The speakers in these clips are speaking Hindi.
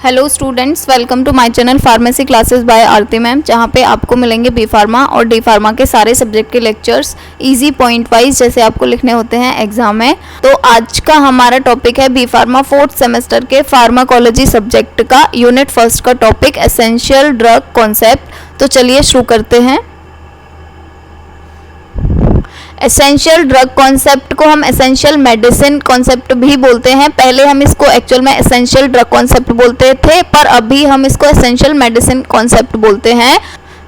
Hello students, welcome to my channel pharmacy classes by Aarti ma'am, जहाँ पे आपको मिलेंगे बी फार्मा और डी फार्मा के सारे सब्जेक्ट के लेक्चर्स इजी पॉइंट वाइज जैसे आपको लिखने होते हैं एग्जाम में। तो आज का हमारा टॉपिक है बी फार्मा 4th सेमेस्टर के फार्माकोलॉजी सब्जेक्ट का यूनिट फर्स्ट का टॉपिक एसेंशियल ड्रग कॉन्सेप्ट। तो चलिए शुरू करते हैं। एसेंशियल ड्रग कॉन्सेप्ट को हम एसेंशियल मेडिसिन कॉन्सेप्ट भी बोलते हैं। पहले हम इसको एक्चुअल में एसेंशियल ड्रग कॉन्सेप्ट बोलते थे, पर अभी हम इसको एसेंशियल मेडिसिन कॉन्सेप्ट बोलते हैं।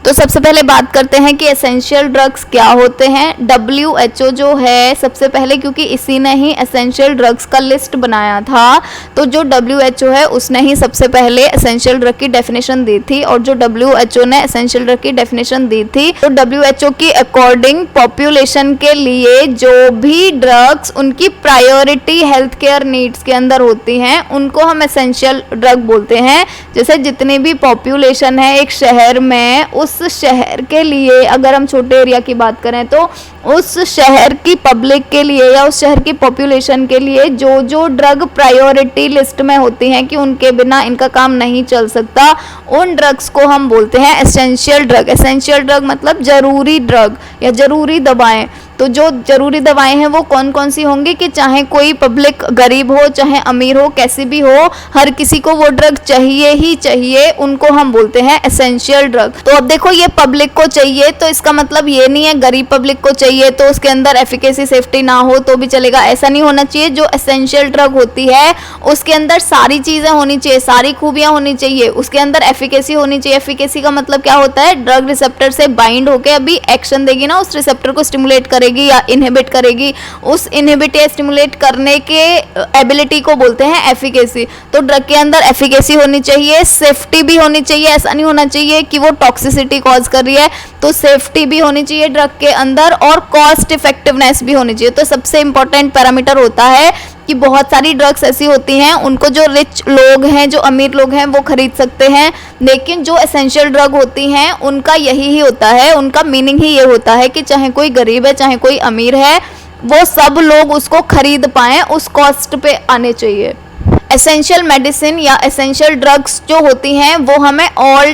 तो सबसे पहले बात करते हैं कि एसेंशियल ड्रग्स क्या होते हैं। WHO जो है सबसे पहले, क्योंकि इसी ने ही एसेंशियल ड्रग्स का लिस्ट बनाया था, तो जो WHO है उसने ही सबसे पहले एसेंशियल ड्रग की डेफिनेशन दी थी। और जो WHO ने एसेंशियल ड्रग की डेफिनेशन दी थी, तो WHO की अकॉर्डिंग पॉपुलेशन के लिए जो भी ड्रग्स उनकी प्रायोरिटी हेल्थ केयर नीड्स के अंदर होती हैं उनको हम एसेंशियल ड्रग बोलते हैं। जैसे जितनी भी पॉपुलेशन है एक शहर में, उस शहर के लिए, अगर हम छोटे एरिया की बात करें तो उस शहर की पब्लिक के लिए या उस शहर की पॉपुलेशन के लिए जो जो ड्रग प्रायोरिटी लिस्ट में होती हैं कि उनके बिना इनका काम नहीं चल सकता, उन ड्रग्स को हम बोलते हैं एसेंशियल ड्रग। एसेंशियल ड्रग मतलब जरूरी ड्रग या जरूरी दवाएं। तो जो जरूरी दवाएं हैं वो कौन कौन सी होंगी कि चाहे कोई पब्लिक गरीब हो चाहे अमीर हो, कैसी भी हो, हर किसी को वो ड्रग चाहिए ही चाहिए, उनको हम बोलते हैं एसेंशियल ड्रग। तो अब देखो, ये पब्लिक को चाहिए तो इसका मतलब ये नहीं है गरीब पब्लिक को चाहिए तो उसके अंदर एफिकेसी सेफ्टी ना हो तो भी चलेगा, ऐसा नहीं होना चाहिए। जो एसेंशियल ड्रग होती है उसके अंदर सारी चीजें होनी चाहिए, सारी खूबियां होनी चाहिए, उसके अंदर एफिकेसी होनी चाहिए। एफिकेसी का मतलब क्या होता है? ड्रग रिसेप्टर से बाइंड होकर अभी एक्शन देगी ना, उस रिसेप्टर को स्टिमुलेट करेगी या इनहिबिट करेगी, उस इनहिबिट या स्टिमुलेट करने के एबिलिटी को बोलते हैं एफिकेसी। तो ड्रग के अंदर एफिकेसी होनी चाहिए, सेफ्टी भी होनी चाहिए। ऐसा नहीं होना चाहिए कि वो टॉक्सिसिटी कॉज कर रही है, तो सेफ्टी भी होनी चाहिए ड्रग के अंदर, और कॉस्ट इफेक्टिवनेस भी होनी चाहिए। तो सबसे इंपॉर्टेंट पैरामीटर होता है कि बहुत सारी ड्रग्स ऐसी होती हैं उनको जो रिच लोग हैं, जो अमीर लोग हैं वो खरीद सकते हैं, लेकिन जो एसेंशियल ड्रग होती हैं उनका यही ही होता है, उनका मीनिंग ही ये होता है कि चाहे कोई गरीब है चाहे कोई अमीर है, वो सब लोग उसको खरीद पाएं, उस कॉस्ट पे आने चाहिए। एसेंशियल मेडिसिन या एसेंशियल ड्रग्स जो होती हैं वो हमें ऑल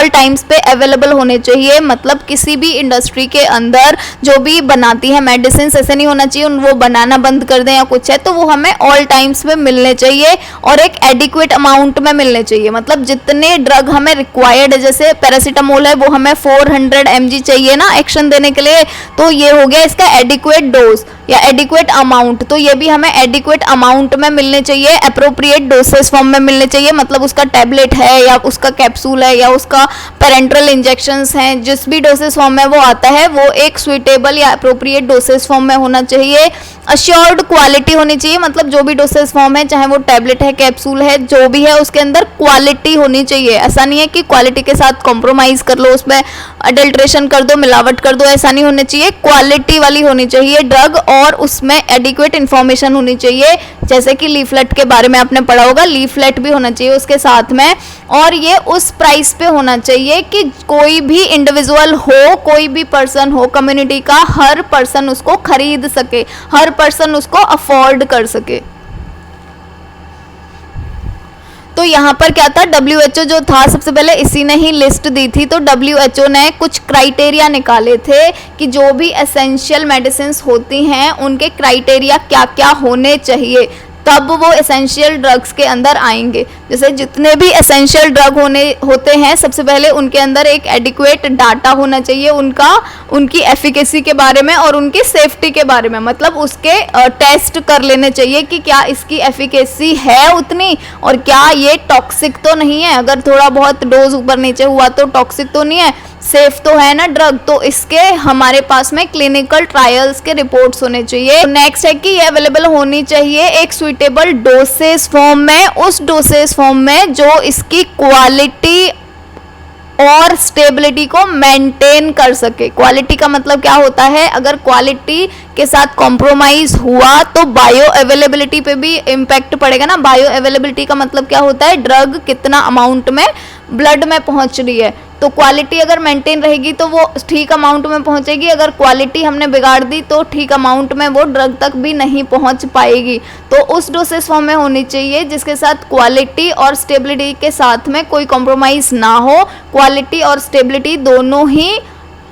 टाइम्स पे अवेलेबल होने चाहिए। मतलब किसी भी इंडस्ट्री के अंदर जो भी बनाती है मेडिसिन, ऐसे नहीं होना चाहिए वो बनाना बंद कर दें या कुछ है, तो वो हमें ऑल टाइम्स पे मिलने चाहिए और एक एडिक्वेट अमाउंट में मिलने चाहिए। मतलब जितने ड्रग हमें रिक्वायर्ड है, जैसे पैरासीटामोल है वो हमें 400 mg चाहिए ना एक्शन देने के लिए, तो ये हो गया इसका एडिक्वेट डोज या एडिक्वेट अमाउंट। तो ये भी हमें एडिक्वेट अमाउंट में मिलने चाहिए, अप्रोप्रिएट डोसेस फॉर्म में मिलने चाहिए। मतलब उसका टैबलेट है या उसका कैप्सूल है या उसका पेरेंट्रल इंजेक्शंस हैं, जिस भी डोसेस फॉर्म में वो आता है वो एक सुइटेबल या अप्रोप्रिएट डोसेस फॉर्म में होना चाहिए। अश्योर्ड क्वालिटी होनी चाहिए, मतलब जो भी डोसेस फॉर्म है, चाहे वो टैबलेट है कैप्सूल है जो भी है, उसके अंदर क्वालिटी होनी चाहिए। ऐसा नहीं है कि क्वालिटी के साथ कॉम्प्रोमाइज कर लो, उसमें अडल्ट्रेशन कर दो, मिलावट कर दो, ऐसा नहीं होना चाहिए। क्वालिटी वाली होनी चाहिए ड्रग, और उसमें एडिक्वेट इन्फॉर्मेशन होनी चाहिए। जैसे कि लीफलेट के बारे में आपने पढ़ा होगा, लीफलेट भी होना चाहिए उसके साथ में, और ये उस प्राइस पे होना चाहिए कि कोई भी इंडिविजुअल हो, कोई भी पर्सन हो, कम्युनिटी का हर पर्सन उसको खरीद सके, हर पर्सन उसको अफोर्ड कर सके। तो यहाँ पर क्या था, WHO जो था सबसे पहले इसी ने ही लिस्ट दी थी। तो WHO ने कुछ क्राइटेरिया निकाले थे कि जो भी एसेंशियल मेडिसिन्स होती हैं उनके क्राइटेरिया क्या क्या होने चाहिए, तब वो एसेंशियल ड्रग्स के अंदर आएंगे। जैसे जितने भी एसेंशियल ड्रग होते हैं, सबसे पहले उनके अंदर एक एडिक्वेट डाटा होना चाहिए उनकी एफिकेसी के बारे में और उनकी सेफ्टी के बारे में। मतलब उसके टेस्ट कर लेने चाहिए कि क्या इसकी एफिकेसी है उतनी, और क्या ये टॉक्सिक तो नहीं है, अगर थोड़ा बहुत डोज ऊपर नीचे हुआ तो टॉक्सिक तो नहीं है, सेफ तो है ना ड्रग। तो इसके हमारे पास में क्लिनिकल ट्रायल्स के रिपोर्ट्स होने चाहिए। नेक्स्ट है कि ये अवेलेबल होनी चाहिए एक सुइटेबल डोसेज फॉर्म में, उस डोसेज फॉर्म में जो इसकी क्वालिटी और स्टेबिलिटी को मेंटेन कर सके। क्वालिटी का मतलब क्या होता है, अगर क्वालिटी के साथ कॉम्प्रोमाइज हुआ तो बायो अवेलेबिलिटी पे भी इम्पैक्ट पड़ेगा ना। बायो अवेलेबिलिटी का मतलब क्या होता है, ड्रग कितना अमाउंट में ब्लड में पहुंच रही है, तो क्वालिटी अगर मेंटेन रहेगी तो वो ठीक अमाउंट में पहुंचेगी, अगर क्वालिटी हमने बिगाड़ दी तो ठीक अमाउंट में वो ड्रग तक भी नहीं पहुंच पाएगी। तो उस डोसेज फॉर्म में होनी चाहिए जिसके साथ क्वालिटी और स्टेबिलिटी के साथ में कोई कॉम्प्रोमाइज़ ना हो, क्वालिटी और स्टेबिलिटी दोनों ही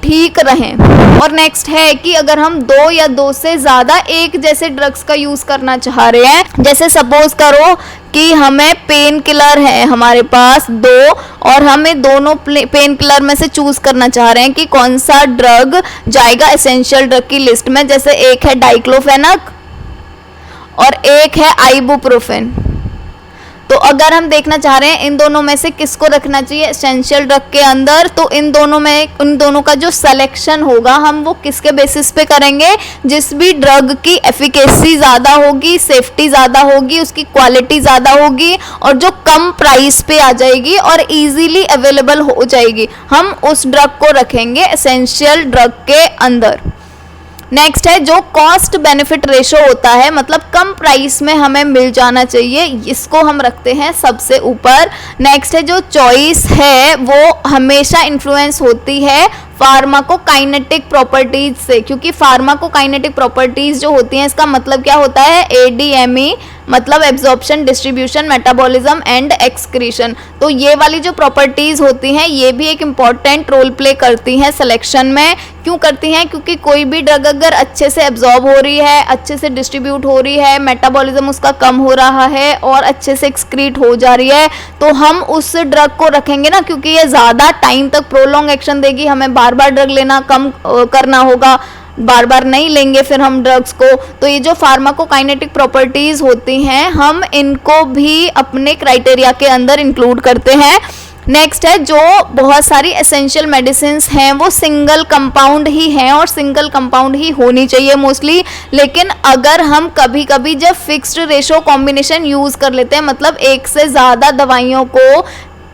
ठीक रहें। और नेक्स्ट है कि अगर हम 2 या 2 से ज़्यादा एक जैसे ड्रग्स का यूज़ करना चाह रहे हैं, जैसे सपोज करो कि हमें पेन किलर है हमारे पास 2 और हमें दोनों पेन किलर में से चूज़ करना चाह रहे हैं कि कौन सा ड्रग जाएगा एसेंशियल ड्रग की लिस्ट में। जैसे एक है डाइक्लोफेनक और एक है आइबुप्रोफेन। तो अगर हम देखना चाह रहे हैं इन दोनों में से किसको रखना चाहिए एसेंशियल ड्रग के अंदर, तो इन दोनों का जो सिलेक्शन होगा हम वो किसके बेसिस पे करेंगे, जिस भी ड्रग की एफिकेसी ज़्यादा होगी, सेफ्टी ज़्यादा होगी, उसकी क्वालिटी ज़्यादा होगी और जो कम प्राइस पे आ जाएगी और इजीली अवेलेबल हो जाएगी, हम उस ड्रग को रखेंगे एसेंशियल ड्रग के अंदर। नेक्स्ट है जो कॉस्ट बेनिफिट रेशो होता है, मतलब कम प्राइस में हमें मिल जाना चाहिए, इसको हम रखते हैं सबसे ऊपर। नेक्स्ट है जो चॉइस है वो हमेशा इन्फ्लुएंस होती है फार्माकोकाइनेटिक प्रॉपर्टीज से, क्योंकि फार्माकोकाइनेटिक प्रॉपर्टीज जो होती हैं इसका मतलब क्या होता है ADME, मतलब absorption, distribution, metabolism and excretion. तो ये वाली जो प्रॉपर्टीज होती हैं ये भी एक इम्पॉर्टेंट रोल प्ले करती हैं सिलेक्शन में। क्यों करती हैं? क्योंकि कोई भी ड्रग अगर अच्छे से एब्जॉर्ब हो रही है, अच्छे से डिस्ट्रीब्यूट हो रही है, मेटाबॉलिज्म उसका कम हो रहा है और अच्छे से एक्सक्रीट हो जा रही है, तो हम उस ड्रग को रखेंगे ना, क्योंकि ये ज़्यादा टाइम तक प्रोलॉन्ग एक्शन देगी। हमें बार बार ड्रग लेना कम करना होगा, बार बार नहीं लेंगे फिर हम ड्रग्स को। तो ये जो फार्माकोकाइनेटिक प्रॉपर्टीज होती हैं हम इनको भी अपने क्राइटेरिया के अंदर इंक्लूड करते हैं। नेक्स्ट है जो बहुत सारी एसेंशियल मेडिसिन्स हैं वो सिंगल कंपाउंड ही हैं और सिंगल कंपाउंड ही होनी चाहिए मोस्टली, लेकिन अगर हम कभी कभी जब फिक्स्ड रेशो कॉम्बिनेशन यूज़ कर लेते हैं, मतलब एक से ज़्यादा दवाइयों को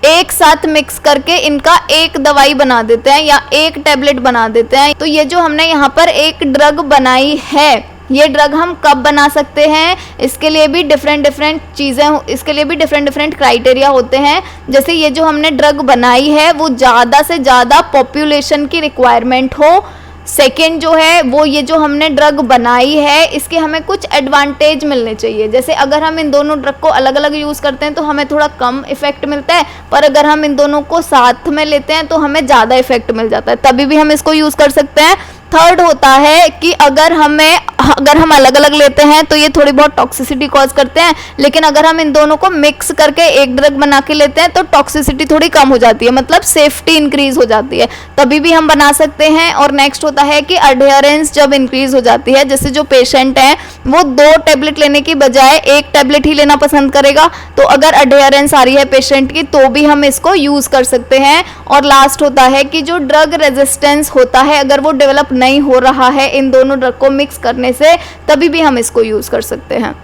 एक साथ मिक्स करके इनका एक दवाई बना देते हैं या एक टैबलेट बना देते हैं, तो ये जो हमने यहाँ पर एक ड्रग बनाई है, ये ड्रग हम कब बना सकते हैं, इसके लिए भी डिफरेंट चीज़ें, इसके लिए भी डिफरेंट क्राइटेरिया होते हैं। जैसे ये जो हमने ड्रग बनाई है वो ज़्यादा से ज़्यादा पॉपुलेशन की रिक्वायरमेंट हो। सेकेंड जो है वो ये जो हमने ड्रग बनाई है इसके हमें कुछ एडवांटेज मिलने चाहिए। जैसे अगर हम इन दोनों ड्रग को अलग अलग यूज़ करते हैं तो हमें थोड़ा कम इफेक्ट मिलता है, पर अगर हम इन दोनों को साथ में लेते हैं तो हमें ज़्यादा इफेक्ट मिल जाता है, तभी भी हम इसको यूज़ कर सकते हैं। थर्ड होता है कि अगर हम अलग अलग लेते हैं तो ये थोड़ी बहुत टॉक्सिसिटी कॉज करते हैं, लेकिन अगर हम इन दोनों को मिक्स करके एक ड्रग बना के लेते हैं तो टॉक्सिसिटी थोड़ी कम हो जाती है, मतलब सेफ्टी इंक्रीज हो जाती है, तभी भी हम बना सकते हैं। और नेक्स्ट होता है कि अडेयरेंस जब इंक्रीज हो जाती है, जैसे जो पेशेंट है वो 2 टैबलेट लेने की बजाय 1 टैबलेट ही लेना पसंद करेगा, तो अगर अडेयरेंस आ रही है पेशेंट की तो भी हम इसको यूज़ कर सकते हैं। और लास्ट होता है कि जो ड्रग रेजिस्टेंस होता है अगर वो डेवलप नहीं हो रहा है इन दोनों ड्रग को मिक्स करने से, तभी भी हम इसको यूज़ कर सकते हैं।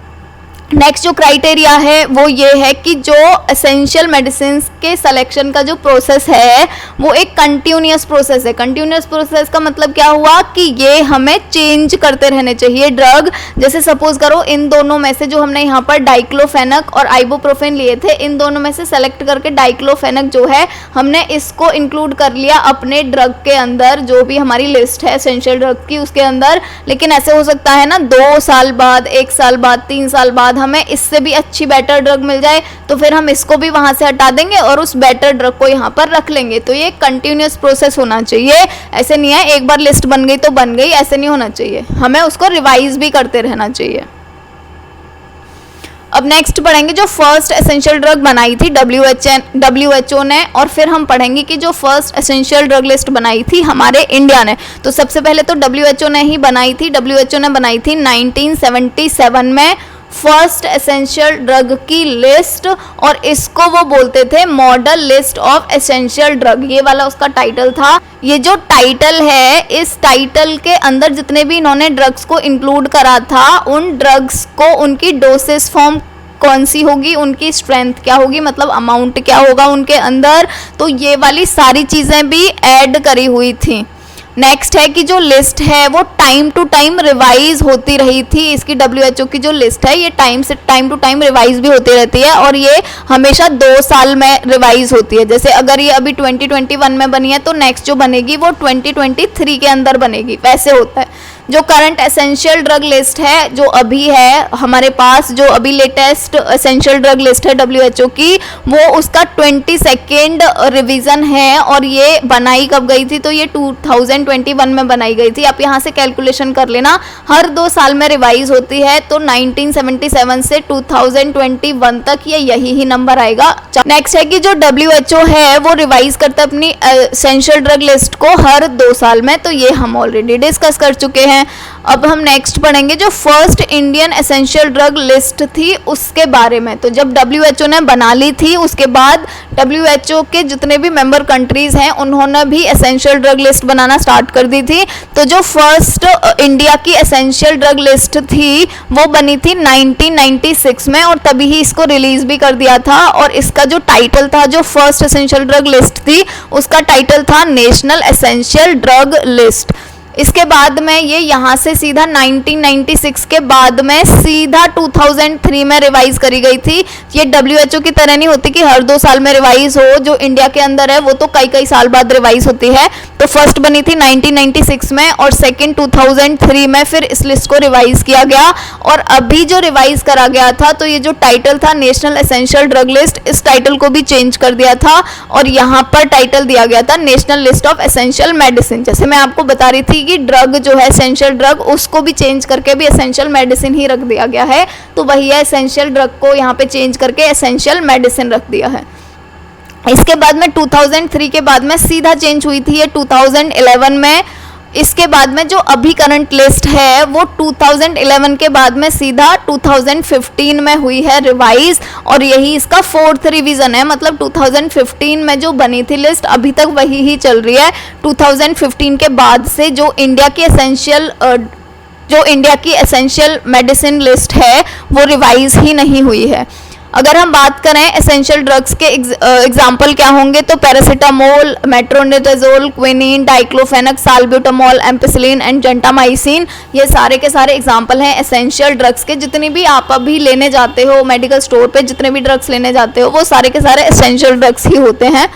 नेक्स्ट जो क्राइटेरिया है वो ये है कि जो एसेंशियल मेडिसिन के सिलेक्शन का जो प्रोसेस है वो एक कंटिन्यूअस प्रोसेस है। कंटिन्यूअस प्रोसेस का मतलब क्या हुआ कि ये हमें चेंज करते रहने चाहिए ड्रग। जैसे सपोज करो इन दोनों में से जो हमने यहाँ पर डाइक्लोफेनक और आइबुप्रोफेन लिए थे, इन दोनों में से सेलेक्ट करके डाइक्लोफेनक जो है हमने इसको इंक्लूड कर लिया अपने ड्रग के अंदर, जो भी हमारी लिस्ट है एसेंशियल ड्रग की उसके अंदर। लेकिन ऐसे हो सकता है ना 2 साल बाद, 1 साल बाद, 3 साल बाद हमें इससे भी अच्छी बेटर ड्रग मिल जाए, तो फिर हम इसको भी वहां से हटा देंगे और उस बेटर ड्रग को यहाँ पर रख लेंगे। तो ये कंटिन्यूअस प्रोसेस होना चाहिए, ऐसे नहीं है एक बार लिस्ट बन गई तो बन गई, ऐसे नहीं होना चाहिए, हमें उसको रिवाइज भी करते रहना चाहिए। अब नेक्स्ट पढ़ेंगे जो फर्स्ट एसेंशियल ड्रग बनाई थी WHO ने, और फिर हम पढ़ेंगे कि जो फर्स्ट एसेंशियल ड्रग लिस्ट बनाई थी हमारे इंडिया ने। तो सबसे पहले तो WHO ने ही बनाई थी। WHO ने बनाई थी 1977 में फर्स्ट एसेंशियल ड्रग की लिस्ट, और इसको वो बोलते थे model list of essential drug, ये वाला उसका टाइटल था। ये जो टाइटल है, इस टाइटल के अंदर जितने भी इन्होंने ड्रग्स को इंक्लूड करा था, उन ड्रग्स को उनकी डोसेस फॉर्म कौन सी होगी, उनकी स्ट्रेंथ क्या होगी, मतलब अमाउंट क्या होगा उनके अंदर, तो ये वाली सारी चीज़ें भी ऐड करी हुई थी। नेक्स्ट है कि जो लिस्ट है वो टाइम टू टाइम रिवाइज होती रही थी। इसकी WHO की जो लिस्ट है ये टाइम टू टाइम रिवाइज भी होती रहती है और ये हमेशा 2 साल में रिवाइज होती है। जैसे अगर ये अभी 2021 में बनी है तो नेक्स्ट जो बनेगी वो 2023 के अंदर बनेगी, वैसे होता है। जो करंट एसेंशियल ड्रग लिस्ट है जो अभी है हमारे पास, जो अभी लेटेस्ट एसेंशियल ड्रग लिस्ट है WHO की, वो उसका 22nd रिवीजन है और ये बनाई कब गई थी, तो ये 2021 में बनाई गई थी। आप यहाँ से कैलकुलेशन कर लेना, हर 2 साल में रिवाइज होती है, तो 1977 से 2021 तक ये यही ही नंबर आएगा। नेक्स्ट है कि जो WHO है वो रिवाइज करता है अपनी एसेंशियल ड्रग लिस्ट को हर 2 साल में, तो ये हम ऑलरेडी डिस्कस कर चुके हैं। अब हम नेक्स्ट पढ़ेंगे जो first Indian essential drug list थी उसके बारे में। तो जब WHO ने बना ली थी उसके बाद WHO के जितने भी मेंबर कंट्रीज हैं उन्होंने भी एसेंशियल ड्रग लिस्ट बनाना स्टार्ट कर दी थी। तो जो फर्स्ट इंडिया की एसेंशियल ड्रग लिस्ट थी वो बनी थी 1996 में और तभी ही इसको रिलीज भी कर दिया था। और इसका जो टाइटल था, जो फर्स्ट एसेंशियल ड्रग लिस्ट थी उसका टाइटल था नेशनल एसेंशियल ड्रग लिस्ट। इसके बाद में ये यहाँ से सीधा 1996 के बाद में सीधा 2003 में रिवाइज करी गई थी। ये WHO की तरह नहीं होती कि हर 2 साल में रिवाइज हो, जो इंडिया के अंदर है वो तो कई साल बाद रिवाइज होती है। तो फर्स्ट बनी थी 1996 में और सेकंड 2003 में फिर इस लिस्ट को रिवाइज किया गया। और अभी जो रिवाइज करा गया था तो ये जो टाइटल था नेशनल एसेंशियल ड्रग लिस्ट, इस टाइटल को भी चेंज कर दिया था और यहाँ पर टाइटल दिया गया था national list of essential medicine. जैसे मैं आपको बता रही थी कि ड्रग जो है एसेंशियल ड्रग, उसको भी चेंज करके भी एसेंशियल मेडिसिन ही रख दिया गया है, तो वही है एसेंशियल ड्रग को यहाँ पे चेंज करके एसेंशियल मेडिसिन रख दिया है। इसके बाद में 2003 के बाद में सीधा चेंज हुई थी ये 2011 में। इसके बाद में जो अभी करंट लिस्ट है वो 2011 के बाद में सीधा 2015 में हुई है रिवाइज और यही इसका 4th रिवीजन है। मतलब 2015 में जो बनी थी लिस्ट अभी तक वही ही चल रही है। 2015 के बाद से जो इंडिया की एसेंशियल मेडिसिन लिस्ट है वो रिवाइज ही नहीं हुई है। अगर हम बात करें एसेंशियल ड्रग्स के एग्जाम्पल क्या होंगे, तो paracetamol, metronidazole, quinine, diclofenac, salbutamol, ampicillin and gentamicin, ये सारे के सारे एग्जाम्पल हैं एसेंशियल ड्रग्स के। जितनी भी आप अभी लेने जाते हो मेडिकल स्टोर पे, जितने भी ड्रग्स लेने जाते हो वो सारे के सारे एसेंशियल ड्रग्स ही होते हैं।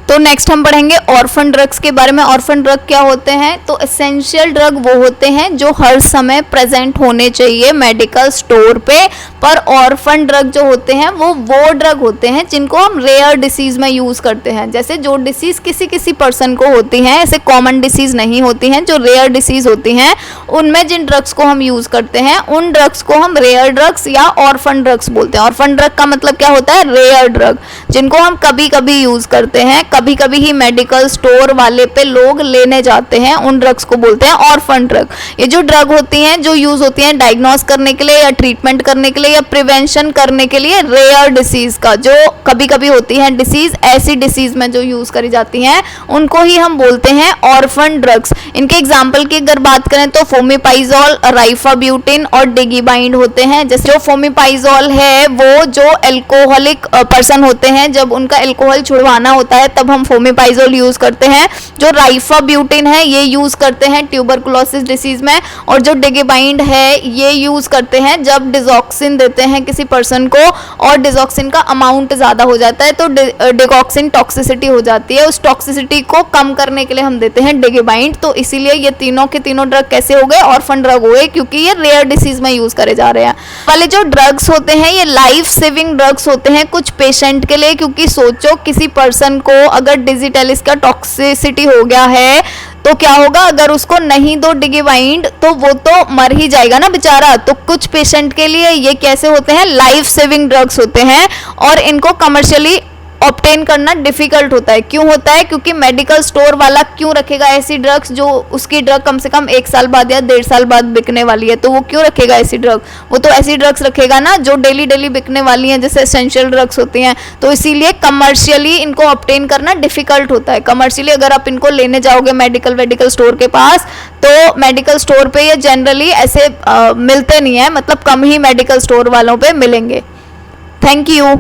तो नेक्स्ट हम पढ़ेंगे ऑर्फन ड्रग्स के बारे में। ऑर्फन ड्रग क्या होते हैं, तो एसेंशियल ड्रग वो होते हैं जो हर समय प्रेजेंट होने चाहिए मेडिकल स्टोर पे, पर ऑर्फन ड्रग जो होते हैं वो ड्रग होते हैं जिनको हम रेयर डिसीज में यूज करते हैं। जैसे जो डिसीज किसी पर्सन को होती हैं, ऐसे कॉमन डिसीज नहीं होती हैं, जो रेयर डिसीज होती हैं उनमें जिन ड्रग्स को हम यूज करते हैं उन ड्रग्स को हम रेयर ड्रग्स या ऑर्फन ड्रग्स बोलते हैं। ऑर्फन ड्रग का मतलब क्या होता है, रेयर ड्रग, जिनको हम कभी कभी यूज करते हैं, कभी कभी ही मेडिकल स्टोर वाले पे लोग लेने जाते हैं, उन ड्रग्स को बोलते हैं ऑर्फन ड्रग। ये जो ड्रग होती हैं जो यूज होती हैं डायग्नोस करने के लिए या ट्रीटमेंट करने के लिए या प्रिवेंशन करने के लिए रेयर डिसीज का, जो कभी कभी होती है डिसीज, ऐसी डिसीज में जो यूज करी जाती हैं उनको ही हम बोलते हैं ऑर्फन ड्रग्स। इनके एग्जाम्पल की अगर बात करें तो फोमिपाइजोल, राइफाब्यूटिन और डिगिबाइंड होते हैं। जैसे जो फोमिपाइजोल है वो जो एल्कोहलिक पर्सन होते हैं, जब उनका एल्कोहल छुड़वाना होता है तब हम फोमिपाइजोल यूज करते हैं। जो राइफाब्यूटिन है ये यूज करते हैं ट्यूबरकुलोसिस डिसीज में, और जो डिगिबाइंड है ये यूज करते हैं जब डिजॉक्सिन देते हैं किसी पर्सन को और डिजॉक्सिन का अमाउंट ज्यादा हो जाता है तो डिगॉक्सिन टॉक्सिसिटी हो जाती है, उस टॉक्सिसिटी को कम करने के लिए हम देते हैं डिगिबाइंड। तो इसीलिए ये तीनों के तीनों ड्रग कैसे हो गए, ऑर्फन ड्रग हो गए, क्योंकि ये रेयर डिसीज में यूज करे जा रहे हैं। वाले जो ड्रग्स होते हैं ये लाइफ सेविंग ड्रग्स होते हैं कुछ पेशेंट के लिए, क्योंकि सोचो किसी पर्सन को अगर डिजिटलिस का टॉक्सिसिटी हो गया है तो क्या होगा, अगर उसको नहीं दो डिगिबाइंड तो वो तो मर ही जाएगा ना बेचारा। तो कुछ पेशेंट के लिए ये कैसे होते हैं, लाइफ सेविंग ड्रग्स होते हैं और इनको कमर्शियली ऑब्टेन करना डिफिकल्ट होता है। क्यों होता है, क्योंकि मेडिकल स्टोर वाला क्यों रखेगा ऐसी ड्रग्स जो उसकी ड्रग कम से कम 1 साल बाद या 1.5 साल बाद बिकने वाली है, तो वो क्यों रखेगा ऐसी ड्रग, वो तो ऐसी ड्रग्स रखेगा ना जो डेली बिकने वाली हैं, जैसे एसेंशियल ड्रग्स होती हैं। तो इसीलिए कमर्शियली इनको ऑब्टेन करना डिफिकल्ट होता है। कमर्शियली अगर आप इनको लेने जाओगे मेडिकल स्टोर के पास तो मेडिकल स्टोर पे ये जनरली ऐसे मिलते नहीं है, मतलब कम ही मेडिकल स्टोर वालों पे मिलेंगे। Thank you.